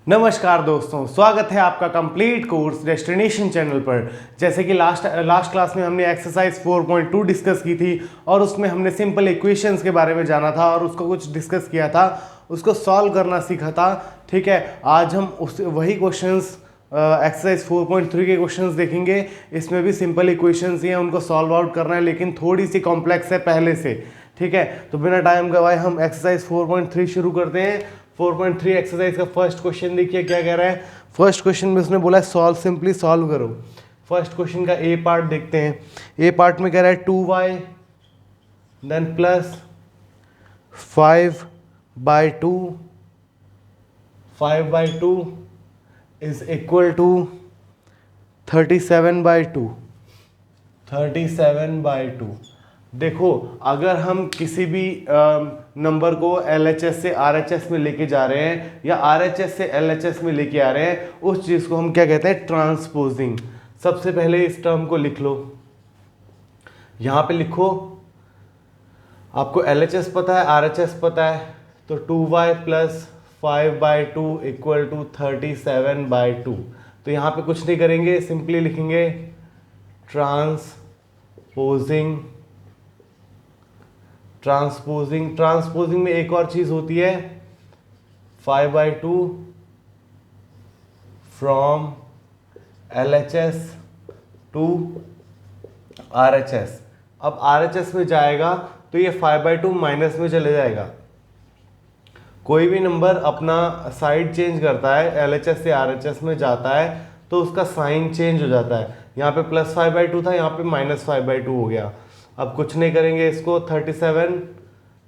नमस्कार दोस्तों, स्वागत है आपका कंप्लीट कोर्स डेस्टिनेशन चैनल पर। जैसे कि लास्ट क्लास में हमने एक्सरसाइज 4.2 डिस्कस की थी और उसमें हमने सिंपल इक्वेशंस के बारे में जाना था और उसको कुछ डिस्कस किया था, उसको सॉल्व करना सीखा था। ठीक है, आज हम वही क्वेश्चंस एक्सरसाइज 4.3 के क्वेश्चंस देखेंगे। इसमें भी सिंपल इक्वेशंस ही हैं, उनको सॉल्व आउट करना है, लेकिन थोड़ी सी कॉम्प्लेक्स है पहले से। ठीक है, तो बिना टाइम गवाए हम एक्सरसाइज 4.3 शुरू करते हैं। 4.3 एक्सरसाइज का फर्स्ट क्वेश्चन देखिए क्या कह रहा है। फर्स्ट क्वेश्चन में उसने बोला है सॉल्व, सिंपली सॉल्व करो। फर्स्ट क्वेश्चन का ए पार्ट देखते हैं। ए पार्ट में कह रहा है 2y then plus 5/2 5/2 is equal to 37/2 37/2। देखो, अगर हम किसी भी नंबर को LHS से RHS में लेके जा रहे हैं या RHS से LHS में लेके आ रहे हैं, उस चीज़ को हम क्या कहते हैं, ट्रांसपोजिंग। सबसे पहले इस टर्म को लिख लो, यहाँ पे लिखो। आपको LHS पता है, RHS पता है, तो 2y प्लस 5/2 इक्वल टू 37/2। तो यहाँ पे कुछ नहीं करेंगे, सिंपली लिखेंगे ट्रांसपोजिंग में एक और चीज होती है, 5/2 फ्रॉम LHS टू RHS। अब RHS में जाएगा तो ये 5/2 माइनस में चले जाएगा। कोई भी नंबर अपना साइड चेंज करता है, LHS से RHS में जाता है तो उसका साइन चेंज हो जाता है। यहाँ पे प्लस 5/2 था, यहाँ पे माइनस 5/2 हो गया। अब कुछ नहीं करेंगे, इसको 37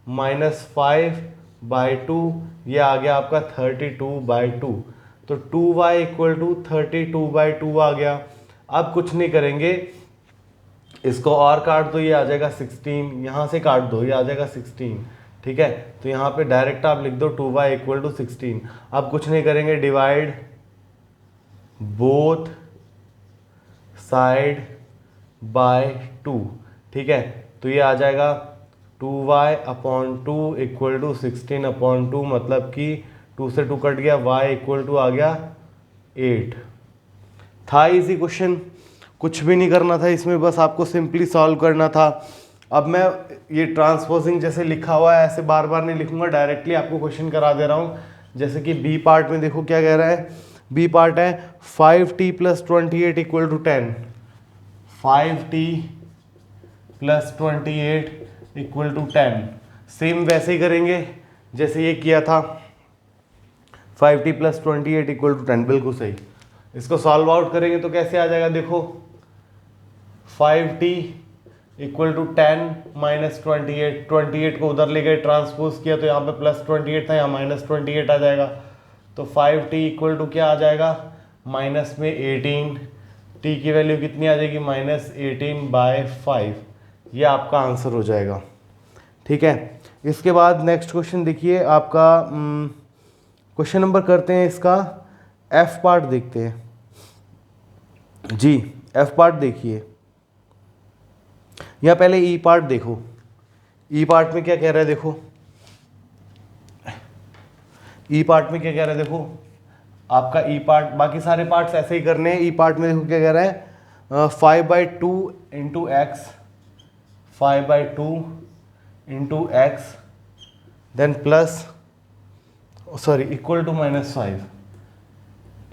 माइनस 5/2, ये आ गया आपका 32/2। तो 2y इक्वल टू 32/2 आ गया। अब कुछ नहीं करेंगे, इसको और काट दो, ये आ जाएगा 16। यहाँ से काट दो, ये आ जाएगा 16। ठीक है, तो यहाँ पे डायरेक्ट आप लिख दो 2y इक्वल टू 16। अब कुछ नहीं करेंगे, डिवाइड बोथ साइड बाय 2। ठीक है, तो ये आ जाएगा 2y/2 इक्वल टू 16/2, मतलब कि 2 से 2 कट गया, y इक्वल टू आ गया 8। था इजी क्वेश्चन, कुछ भी नहीं करना था इसमें, बस आपको सिंपली सॉल्व करना था। अब मैं ये ट्रांसपोजिंग जैसे लिखा हुआ है ऐसे बार बार नहीं लिखूंगा, डायरेक्टली आपको क्वेश्चन करा दे रहा हूँ। जैसे कि बी पार्ट में देखो क्या कह रहा है। बी पार्ट है 5t plus 28 equal to 10। 5t plus 28 equal to 10। Same वैसे ही करेंगे जैसे ये किया था, 5t प्लस 28 इक्वल टू 10, बिल्कुल सही। इसको सॉल्व आउट करेंगे तो कैसे आ जाएगा, देखो 5t इक्वल टू 10 माइनस 28 को उधर ले गए, ट्रांसपोज किया तो यहाँ पे प्लस 28 था, यहाँ माइनस 28 आ जाएगा। तो 5t इक्वल टू क्या आ जाएगा, माइनस में 18। t की वैल्यू कितनी आ जाएगी, -18/5। ये आपका आंसर हो जाएगा। ठीक है, इसके बाद नेक्स्ट क्वेश्चन देखिए आपका, क्वेश्चन नंबर करते हैं इसका एफ पार्ट देखते हैं जी। एफ पार्ट देखिए, या पहले ई पार्ट देखो। ई पार्ट में क्या कह रहा है, देखो ई पार्ट में क्या कह रहा है, देखो आपका ई पार्ट, बाकी सारे पार्ट्स ऐसे ही करने हैं। ई पार्ट में देखो क्या कह रहा है, 5/2 into x, 5/2 into x then plus sorry equal to -5,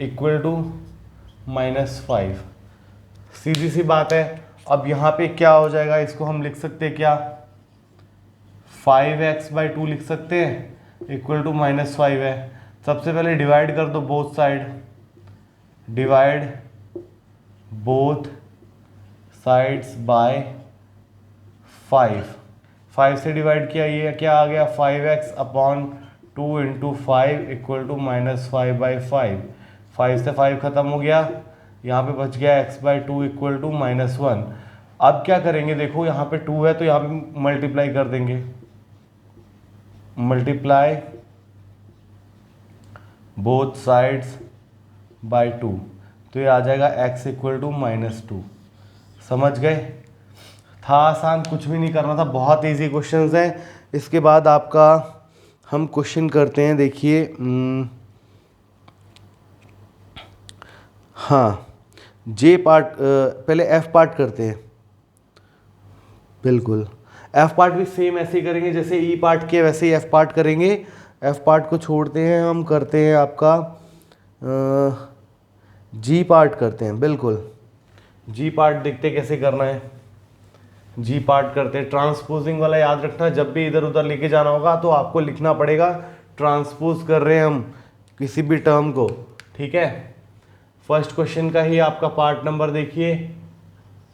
equal to -5। सीधी सी बात है। अब यहाँ पे क्या हो जाएगा, इसको हम लिख सकते हैं क्या, 5x/2 लिख सकते हैं, इक्वल टू -5 है। सबसे पहले डिवाइड कर दो both side, divide both sides by 5। 5 से डिवाइड किया, ये क्या आ गया, 5x/2 इंटू 5 इक्वल टू -5/5। 5 से 5 खत्म हो गया, यहाँ पे बच गया x/2 इक्वल टू -1। अब क्या करेंगे, देखो यहाँ पे 2 है तो यहाँ पे मल्टीप्लाई कर देंगे, मल्टीप्लाई बोथ साइड्स बाय 2, तो ये आ जाएगा x इक्वल टू -2। समझ गए, था आसान, कुछ भी नहीं करना था, बहुत इजी क्वेश्चंस हैं। इसके बाद आपका हम क्वेश्चन करते हैं, देखिए हाँ, जे पार्ट पहले एफ पार्ट करते हैं। बिल्कुल, एफ पार्ट भी सेम ऐसे ही करेंगे जैसे ई पार्ट किया, वैसे ही एफ पार्ट करेंगे। एफ पार्ट को छोड़ते हैं, हम करते हैं आपका जी पार्ट करते हैं। बिल्कुल, जी पार्ट देखते कैसे करना है। जी पार्ट करते हैं, ट्रांसपोजिंग वाला याद रखना, जब भी इधर उधर लेके जाना होगा तो आपको लिखना पड़ेगा ट्रांसपोज कर रहे हैं हम किसी भी टर्म को, ठीक है। फर्स्ट क्वेश्चन का ही आपका पार्ट नंबर देखिए,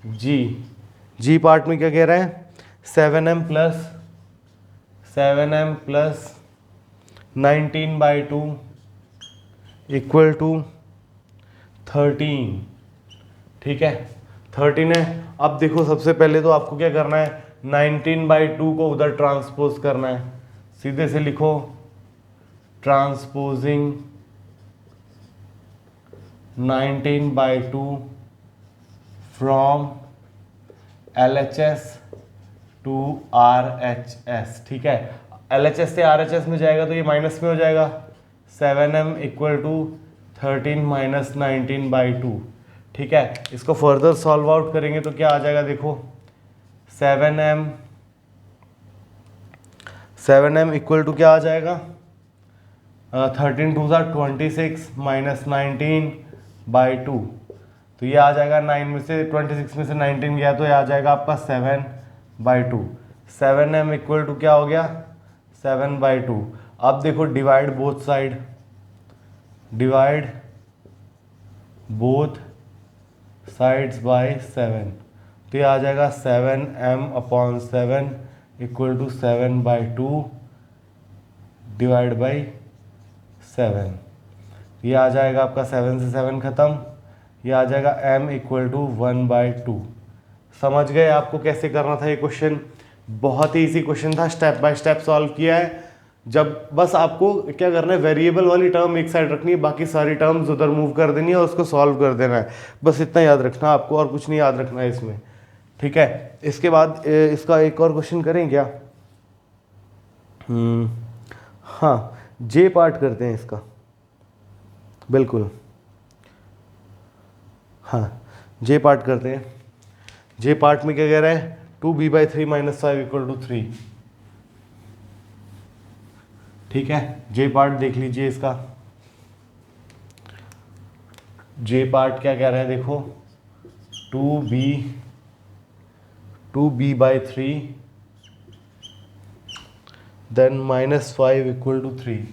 जी पार्ट में क्या कह रहा है, 7m प्लस 19/2 इक्वल टू 13, ठीक है। 13 है। अब देखो सबसे पहले तो आपको क्या करना है, 19/2 को उधर ट्रांसपोज करना है। सीधे से लिखो transposing 19/2 from LHS to RHS, ठीक है। LHS से RHS में जाएगा तो ये माइनस में हो जाएगा, 7m इक्वल टू 13 माइनस 19/2, ठीक है। इसको फर्दर सॉल्व आउट करेंगे तो क्या आ जाएगा, देखो 7m इक्वल टू क्या आ जाएगा, 13 2 26 माइनस 19/2, तो ये आ जाएगा 9 में से 26 में से 19 गया तो ये आ जाएगा आपका 7/2। 7m इक्वल टू क्या हो गया, 7/2। अब देखो divide both side, divide both sides by 7, तो ये आ जाएगा 7m/7 equal to 7/2 divide by 7। ये आ जाएगा आपका 7 से 7 खत्म, ये आ जाएगा m इक्वल टू 1/2। समझ गए आपको कैसे करना था ये क्वेश्चन, बहुत ही इजी क्वेश्चन था, स्टेप बाय स्टेप सॉल्व किया है। जब बस आपको क्या करना है, वेरिएबल वाली टर्म एक साइड रखनी है, बाकी सारी टर्म्स उधर मूव कर देनी है और उसको सॉल्व कर देना है, बस इतना याद रखना आपको, और कुछ नहीं याद रखना है इसमें, ठीक है। इसके बाद इसका एक और क्वेश्चन करें क्या, हाँ, जे पार्ट करते हैं इसका। बिल्कुल, हाँ, जे पार्ट करते हैं। जे पार्ट में क्या कह रहा है, 2b/3 - 5 इक्वल टू 3, ठीक है। जे पार्ट देख लीजिए इसका, जे पार्ट क्या कह रहा है, देखो 2b/3 then -5 equal to 3,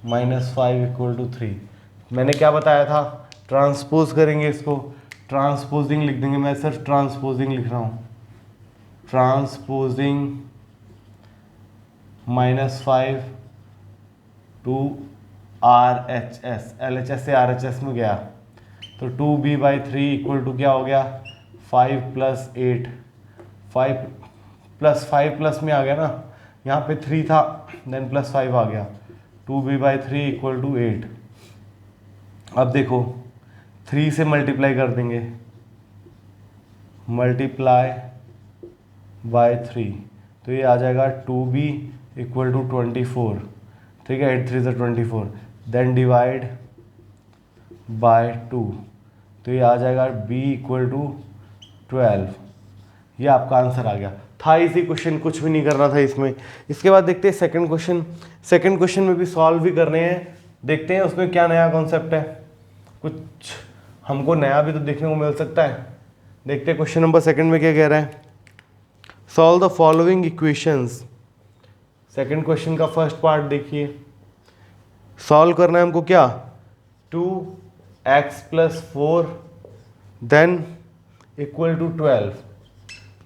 -5 equal to 3। मैंने क्या बताया था, ट्रांसपोज करेंगे इसको, ट्रांसपोजिंग लिख देंगे, मैं सिर्फ ट्रांसपोजिंग लिख रहा हूँ, ट्रांसपोजिंग -5 टू RHS, LHS से RHS में गया तो 2b/3 इक्वल टू क्या हो गया, 5 + 8, 5 प्लस में आ गया ना, यहाँ पे 3 था देन +5 आ गया, 2b/3 इक्वल टू 8। अब देखो 3 से मल्टीप्लाई कर देंगे, मल्टीप्लाई बाय 3, तो ये आ जाएगा 2b इक्वल टू 24, ठीक है, 8 3 24, देन डिवाइड बाय 2, तो ये आ जाएगा b इक्वल टू 12। ये आपका आंसर आ गया, था इसी क्वेश्चन, कुछ भी नहीं करना था इसमें। इसके बाद देखते हैं सेकंड क्वेश्चन। सेकंड क्वेश्चन में भी सॉल्व भी करने हैं, देखते हैं उसमें क्या नया कॉन्सेप्ट है, कुछ हमको नया भी तो देखने को मिल सकता है। देखते हैं क्वेश्चन नंबर सेकंड में क्या कह रहा है, solve the following equations. Second question का फर्स्ट पार्ट देखिए, सॉल्व करना है हमको क्या, 2x + 4 देन इक्वल टू 12।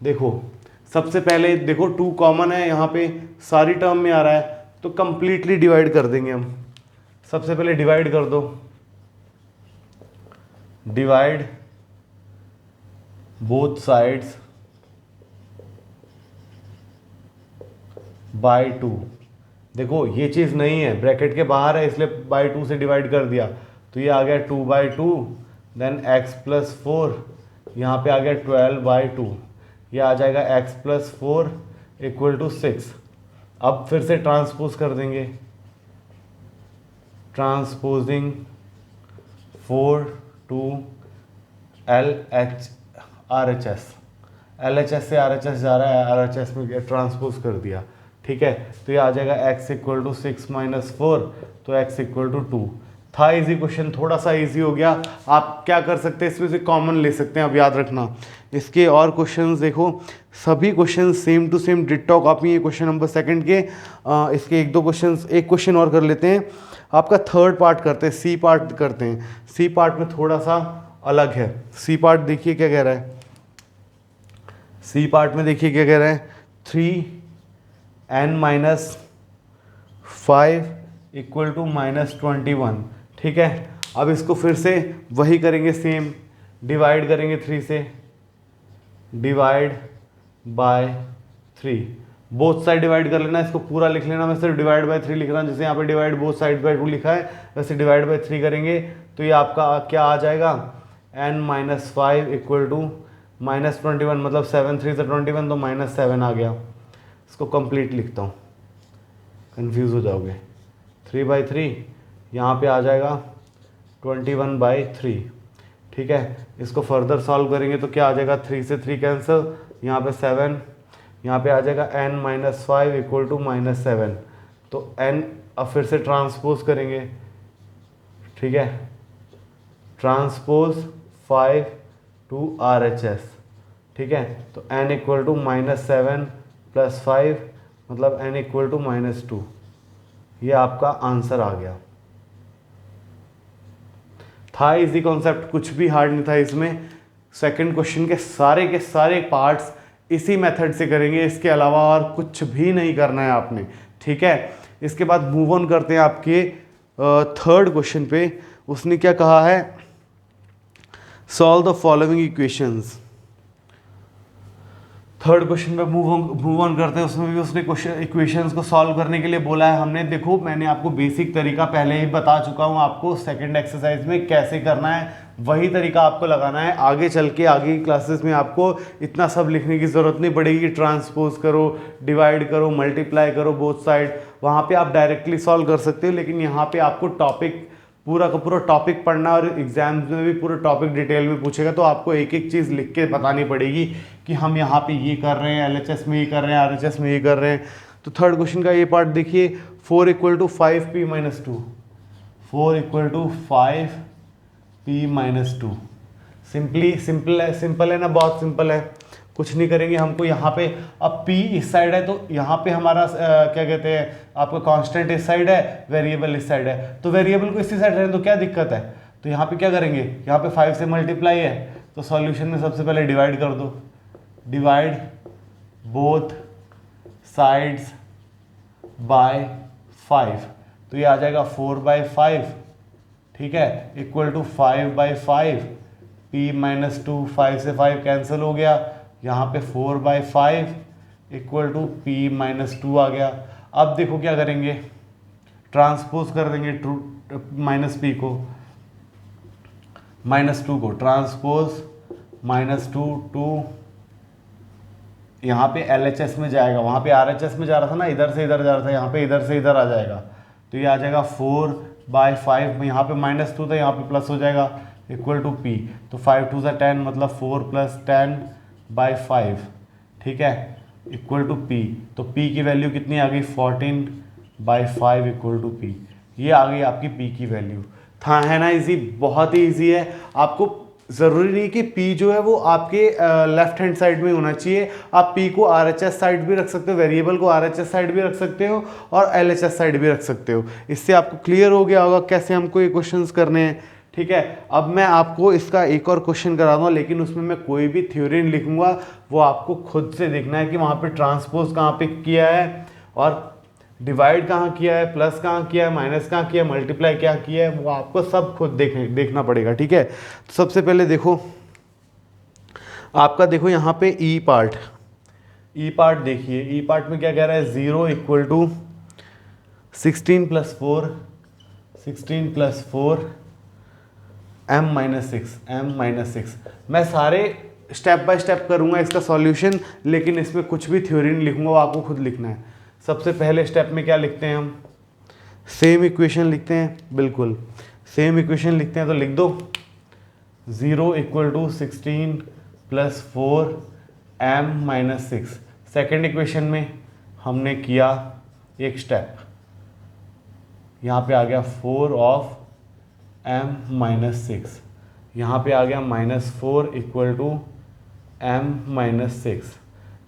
देखो सबसे पहले देखो 2 कॉमन है, यहाँ पे सारी टर्म में आ रहा है तो कंप्लीटली डिवाइड कर देंगे हम। सबसे पहले डिवाइड कर दो, डिवाइड बोथ साइड्स बाय 2। देखो ये चीज़ नहीं है, ब्रैकेट के बाहर है इसलिए बाय 2 से डिवाइड कर दिया, तो ये आ गया 2/2 देन x + 4, यहाँ पे आ गया 12/2, ये आ जाएगा x + 4 इक्वल टू 6। अब फिर से ट्रांसपोज कर देंगे, transposing 4 to L H R H S, L H S से आर एच एस जा रहा है, आर एच एस में ट्रांसपोज कर दिया, ठीक है। तो ये आ जाएगा x इक्वल टू 6 माइनस 4, तो x इक्वल टू 2 था। इजी क्वेश्चन, थोड़ा सा इजी हो गया। आप क्या कर सकते हैं, इसमें से कॉमन ले सकते हैं, अब याद रखना। इसके और क्वेश्चंस देखो, सभी question same to same ditto copy है क्वेश्चन नंबर सेकंड के। इसके एक दो क्वेश्चंस, एक क्वेश्चन और कर लेते हैं। आपका थर्ड पार्ट करते हैं, सी पार्ट करते हैं। सी पार्ट में थोड़ा सा अलग है। सी पार्ट देखिए क्या कह रहा है, सी पार्ट में देखिए क्या कह रहा है, 3n माइनस 5 इक्वल टू -21, ठीक है। अब इसको फिर से वही करेंगे, सेम डिवाइड करेंगे 3 से, divide by 3, both side divide कर लेना, इसको पूरा लिख लेना। मैं सिर्फ डिवाइड बाय 3 लिख रहा हूँ, जैसे यहाँ पे डिवाइड बोथ साइड बाय 2 लिखा है, वैसे डिवाइड बाय 3 करेंगे तो ये आपका क्या आ जाएगा, n माइनस 5 इक्वल टू -21, मतलब 7 3 से 21, तो -7 आ गया। इसको कंप्लीट लिखता हूँ, कंफ्यूज हो जाओगे। 3/3 यहाँ पे आ जाएगा 21/3, ठीक है। इसको फर्दर सॉल्व करेंगे तो क्या आ जाएगा, 3 से 3 कैंसिल, यहाँ पे 7, यहाँ पे आ जाएगा n माइनस 5 इक्वल टू -7, तो n अब फिर से ट्रांसपोज करेंगे, ठीक है, ट्रांसपोज 5 टू RHS, ठीक है। तो n इक्वल टू -7 प्लस 5, मतलब n इक्वल टू -2, ये आपका आंसर आ गया। था इजी कॉन्सेप्ट, कुछ भी हार्ड नहीं था इसमें। सेकंड क्वेश्चन के सारे पार्ट्स इसी मेथड से करेंगे, इसके अलावा और कुछ भी नहीं करना है आपने, ठीक है। इसके बाद मूव ऑन करते हैं आपके थर्ड क्वेश्चन पे। उसने क्या कहा है, solve the following equations. Third question पे मूव ऑन करते हैं। उसमें भी उसने क्वेश्चन इक्वेशंस को सॉल्व करने के लिए बोला है हमने। देखो मैंने आपको बेसिक तरीका पहले ही बता चुका हूँ, आपको सेकंड एक्सरसाइज में कैसे करना है, वही तरीका आपको लगाना है। आगे चल के आगे की क्लासेस में आपको इतना सब लिखने की ज़रूरत नहीं पड़ेगी। ट्रांसपोज करो, डिवाइड करो, मल्टीप्लाई करो बोथ साइड, वहाँ पे आप डायरेक्टली सॉल्व कर सकते हो। लेकिन यहाँ पे आपको टॉपिक पूरा का पूरा टॉपिक पढ़ना, और एग्जाम्स में भी पूरा टॉपिक डिटेल में पूछेगा, तो आपको एक एक चीज़ लिख के बतानी पड़ेगी कि हम यहाँ पे ये कर रहे हैं, LHS में ये कर रहे हैं, RHS में ये कर रहे हैं। तो थर्ड क्वेश्चन का ये पार्ट देखिए, 4 equal to 5p minus 2, 4 equal to 5p minus 2। Simple है ना, बहुत सिंपल है, कुछ नहीं करेंगे। हमको यहाँ पे अब p इस साइड है, तो यहाँ पे हमारा क्या कहते हैं, आपका कांस्टेंट इस साइड है, वेरिएबल इस साइड है, तो वेरिएबल को इसी साइड रहने तो क्या दिक्कत है। तो यहाँ पे क्या करेंगे, यहाँ पे 5 से मल्टीप्लाई है, तो सॉल्यूशन में सबसे पहले डिवाइड कर दो, डिवाइड बोथ साइड्स बाय 5, तो ये आ जाएगा 4/5, ठीक है, इक्वल टू 5/5, p माइनस 2, 5 से 5 कैंसिल हो गया, यहाँ पे 4/5 इक्वल टू p माइनस 2 आ गया। अब देखो क्या करेंगे, ट्रांसपोज कर देंगे माइनस p को, -2 को ट्रांसपोज -2 टू, यहाँ पे LHS में जाएगा, वहाँ पे RHS में जा रहा था ना, इधर से इधर जा रहा था, यहाँ पे इधर से इधर आ जाएगा, तो ये आ जाएगा 4/5 में, यहाँ पे -2 था, यहाँ पे प्लस हो जाएगा, इक्वल टू p, तो 5 2 10, मतलब 4 + 10/5, ठीक है, इक्वल टू p। तो p की वैल्यू कितनी आ गई, 14/5 इक्वल टू p। ये आ गई आपकी p की वैल्यू। था, है ना इजी, बहुत ही इजी है। आपको ज़रूरी नहीं कि p जो है वो आपके लेफ्ट हैंड साइड में होना चाहिए। आप p को RHS साइड भी रख सकते हो, वेरिएबल को RHS साइड भी रख सकते हो, और LHS साइड भी रख सकते हो। इससे आपको क्लियर हो गया होगा कैसे हमको ये क्वेश्चंस करने हैं, ठीक है। अब मैं आपको इसका एक और क्वेश्चन करा दूँ, लेकिन उसमें मैं कोई भी थ्योरी नहीं लिखूंगा, वो आपको खुद से देखना है कि वहाँ पे ट्रांसपोज कहाँ पे किया है, और डिवाइड कहाँ किया है, प्लस कहाँ किया है, माइनस कहाँ किया है, मल्टीप्लाई क्या किया है, वो आपको सब खुद देखना पड़ेगा, ठीक है। तो सबसे पहले देखो आपका, देखो यहाँ पे ई पार्ट देखिए, ई पार्ट में क्या कह रहा है, 0 इक्वल टू 16 + 4 m-6। मैं सारे स्टेप बाय स्टेप करूँगा इसका सॉल्यूशन, लेकिन इसमें कुछ भी थ्योरी नहीं लिखूंगा, वो आपको खुद लिखना है। सबसे पहले स्टेप में क्या लिखते हैं हम, सेम इक्वेशन लिखते हैं, बिल्कुल सेम इक्वेशन लिखते हैं, तो लिख दो 0 equal to 16 plus 4m-6। Second equation में हमने किया एक स्टेप, यहाँ पे आ गया 4 ऑफ m-6, यहाँ पे आ गया -4 इक्वल टू m-6,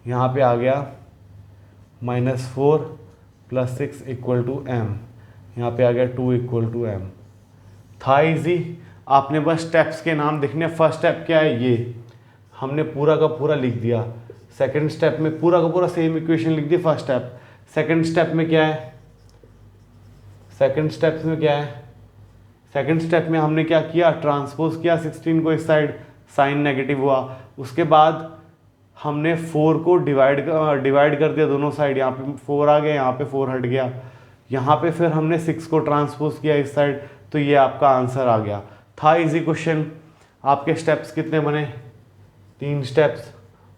यहाँ पे आ गया -4 प्लस 6 इक्वल टू m, यहाँ पे आ गया 2 इक्वल टू m। था इजी। आपने बस स्टेप्स के नाम लिखने। फर्स्ट स्टेप क्या है, ये हमने पूरा का पूरा लिख दिया। सेकंड स्टेप में पूरा का पूरा सेम इक्वेशन लिख the first step. Second step में क्या है, सेकंड स्टेप में हमने क्या किया, ट्रांसपोज किया 16 को इस साइड, साइन नेगेटिव हुआ। उसके बाद हमने 4 को डिवाइड कर दिया दोनों साइड, यहाँ पे 4 आ गया, यहाँ पे 4 हट गया। यहाँ पे फिर हमने 6 को ट्रांसपोज किया इस साइड, तो ये आपका आंसर आ गया। था इजी क्वेश्चन। आपके स्टेप्स कितने बने, 3 स्टेप्स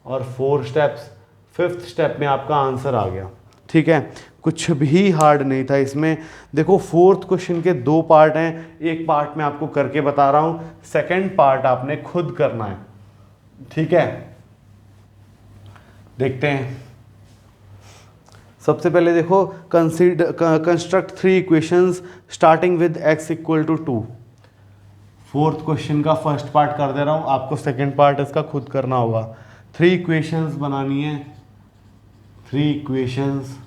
और 4 स्टेप्स। 5th स्टेप में आपका आंसर आ गया। ठीक है, कुछ भी हार्ड नहीं था इसमें। देखो 4th क्वेश्चन के 2 पार्ट हैं, एक पार्ट मैं आपको करके बता रहा हूँ, सेकंड पार्ट आपने खुद करना है। ठीक है, देखते हैं। सबसे पहले देखो, construct 3 equations starting with x equal to 2। 4th question का फर्स्ट पार्ट कर दे रहा हूँ, आपको सेकंड पार्ट इसका खुद करना होगा। 3 इक्वेशंस बनानी है, 3 equations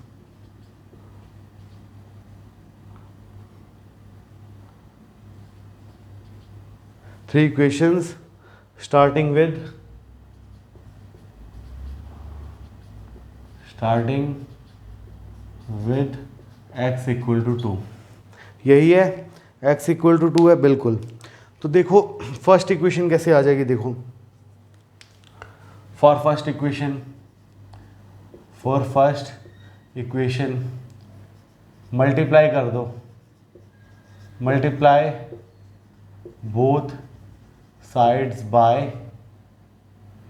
starting with x equal to 2। यही है, x इक्वल टू 2 है बिल्कुल। तो देखो फर्स्ट इक्वेशन कैसे आ जाएगी, देखो फॉर फर्स्ट इक्वेशन मल्टीप्लाई कर दो, मल्टीप्लाई बोथ साइड्स बाय,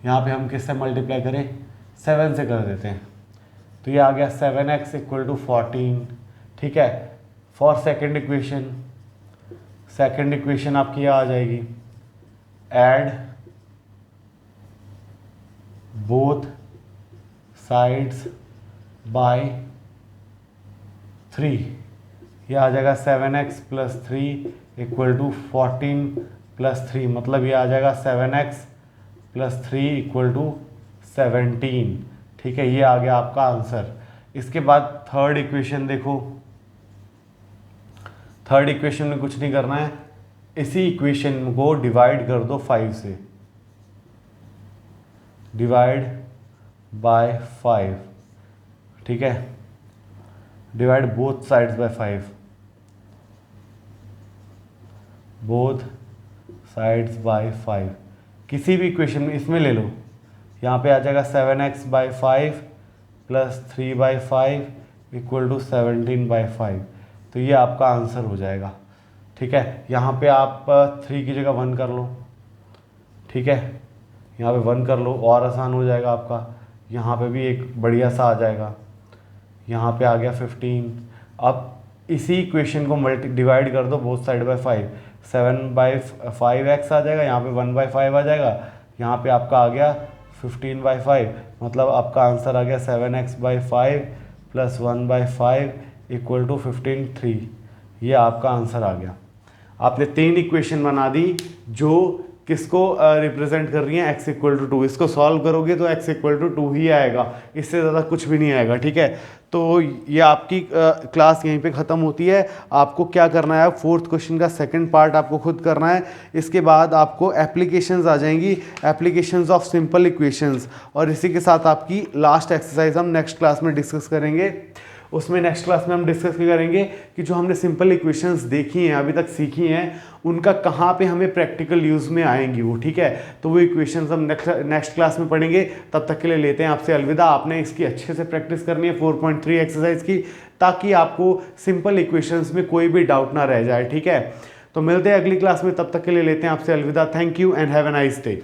यहाँ पे हम किससे मल्टीप्लाई करें, 7 से कर देते हैं, तो ये आ गया 7x इक्वल टू 14। ठीक है, फॉर सेकेंड इक्वेशन आपकी आ जाएगी, ऐड बोथ साइड्स बाय 3, ये आ जाएगा 7x plus 3 equal to 14 plus 3, मतलब ये आ जाएगा 7x प्लस 3 इक्वल टू 17। ठीक है, ये आ गया आपका आंसर। इसके बाद थर्ड इक्वेशन देखो, थर्ड इक्वेशन में कुछ नहीं करना है, इसी इक्वेशन को डिवाइड कर दो 5 से, डिवाइड बाय 5। ठीक है, divide both sides by 5, both sides by 5। किसी भी इक्वेशन में इसमें ले लो, यहाँ पे आ जाएगा 7x by 5 plus 3 by 5 equal to 17 by 5, तो ये आपका आंसर हो जाएगा। ठीक है, यहाँ पे आप 3 की जगह 1 कर लो। ठीक है, यहाँ पे 1 कर लो और आसान हो जाएगा आपका। यहाँ पे भी एक बढ़िया सा आ जाएगा, यहाँ पे आ गया 15। अब इसी इक्वेशन को डिवाइड कर दो बोथ साइड बाय 5, 7/5x आ जाएगा, यहाँ पे 1/5 आ जाएगा, यहाँ पे आपका आ गया 15/5, मतलब आपका आंसर आ गया 7x/5 प्लस 1/5 इक्वल टू 15, 3। ये आपका आंसर आ गया। आपने 3 इक्वेशन बना दी जो किसको रिप्रेजेंट कर रही है, x इक्वल टू 2। इसको सॉल्व करोगे तो x इक्वल टू 2 ही आएगा, इससे ज़्यादा कुछ भी नहीं आएगा। ठीक है, तो ये आपकी क्लास यहीं पे ख़त्म होती है। आपको क्या करना है, 4th क्वेश्चन का सेकंड पार्ट आपको खुद करना है। इसके बाद आपको एप्लीकेशंस आ जाएंगी, एप्लीकेशंस ऑफ सिंपल इक्वेशंस, और इसी के साथ आपकी लास्ट एक्सरसाइज हम नेक्स्ट क्लास में डिस्कस करेंगे। उसमें नेक्स्ट क्लास में हम डिस्कस करेंगे कि जो हमने सिंपल इक्वेशंस देखी हैं, अभी तक सीखी हैं, उनका कहाँ पे हमें प्रैक्टिकल यूज़ में आएंगी वो। ठीक है, तो वो इक्वेशंस हम नेक्स्ट क्लास में पढ़ेंगे। तब तक के लिए लेते हैं आपसे अलविदा। आपने इसकी अच्छे से प्रैक्टिस करनी है 4.3 एक्सरसाइज की, ताकि आपको सिंपल इक्वेशंस में कोई भी डाउट ना रह जाए। ठीक है, तो मिलते हैं अगली क्लास में, तब तक के लिए लेते हैं आपसे अलविदा। Thank you and have a nice day.